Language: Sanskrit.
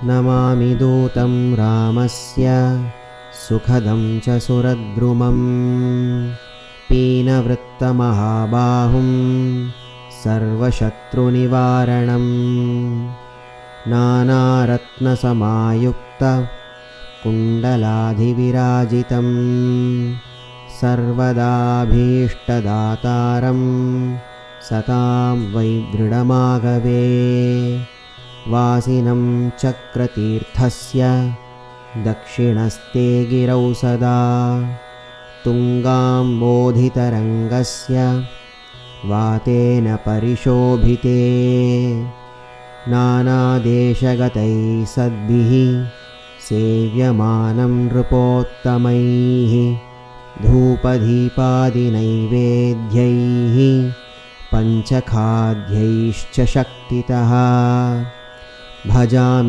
नमामि दूतं रामस्य सुखदं च सुरद्रुमं पीनवृत्तमहाबाहुं सर्वशत्रुनिवारणं नानारत्नसमायुक्तकुण्डलाधिविराजितं सर्वदाभीष्टदातारं सतां वै दृढमागवे वासिनं चक्रतीर्थस्य दक्षिणस्ते गिरौ सदा तुङ्गाम्बोधितरङ्गस्य वातेन परिशोभिते नानादेशगतैः सद्भिः सेव्यमानं नृपोत्तमैः धूपदीपादिनैवेद्यैः पञ्चखाद्यैश्च शक्तितः भजामि